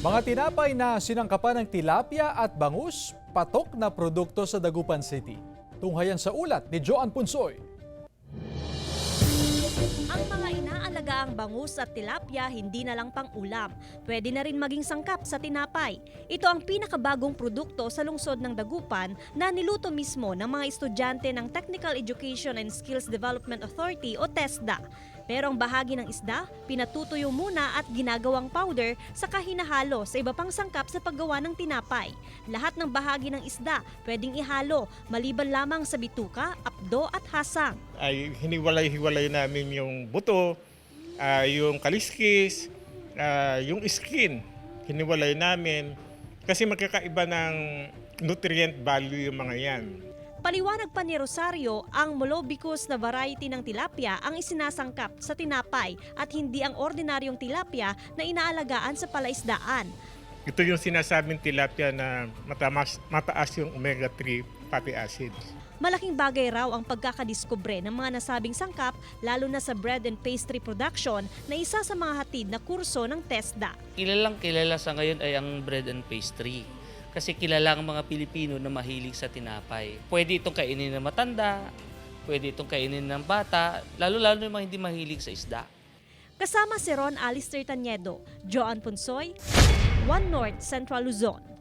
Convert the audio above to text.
Mga tinapay na sinangkapan ng tilapia at bangus, patok na produkto sa Dagupan City. Tunghayan sa ulat ni Joan Punsoy. Ang mga inaalaga ang bangus at tilapia hindi na lang pang-ulam. Pwede na rin maging sangkap sa tinapay. Ito ang pinakabagong produkto sa lungsod ng Dagupan na niluto mismo ng mga estudyante ng Technical Education and Skills Development Authority o TESDA. Pero ang bahagi ng isda, pinatutuyo muna at ginagawang powder saka hinahalo sa iba pang sangkap sa paggawa ng tinapay. Lahat ng bahagi ng isda pwedeng ihalo, maliban lamang sa bituka, apdo at hasang. Ay hiniwalay-hiwalay namin yung buto, yung kaliskis, yung skin. Hiniwalay namin kasi magkakaiba ng nutrient value yung mga yan. Paliwanag pa ni Rosario, ang molobicus na variety ng tilapia ang isinasangkap sa tinapay at hindi ang ordinaryong tilapia na inaalagaan sa palaisdaan. Ito yung sinasabing tilapia na mataas yung omega-3 fatty acids. Malaking bagay raw ang pagkakadiskubre ng mga nasabing sangkap lalo na sa bread and pastry production na isa sa mga hatid na kurso ng TESDA. Kilalang kilala sa ngayon ay ang bread and pastry. Kasi kilala ang mga Pilipino na mahilig sa tinapay. Pwede itong kainin ng matanda, pwede itong kainin ng bata, lalo-lalo yung mga hindi mahilig sa isda. Kasama si Ron Alistair Taniedo, Joan Punsoy, One North Central Luzon.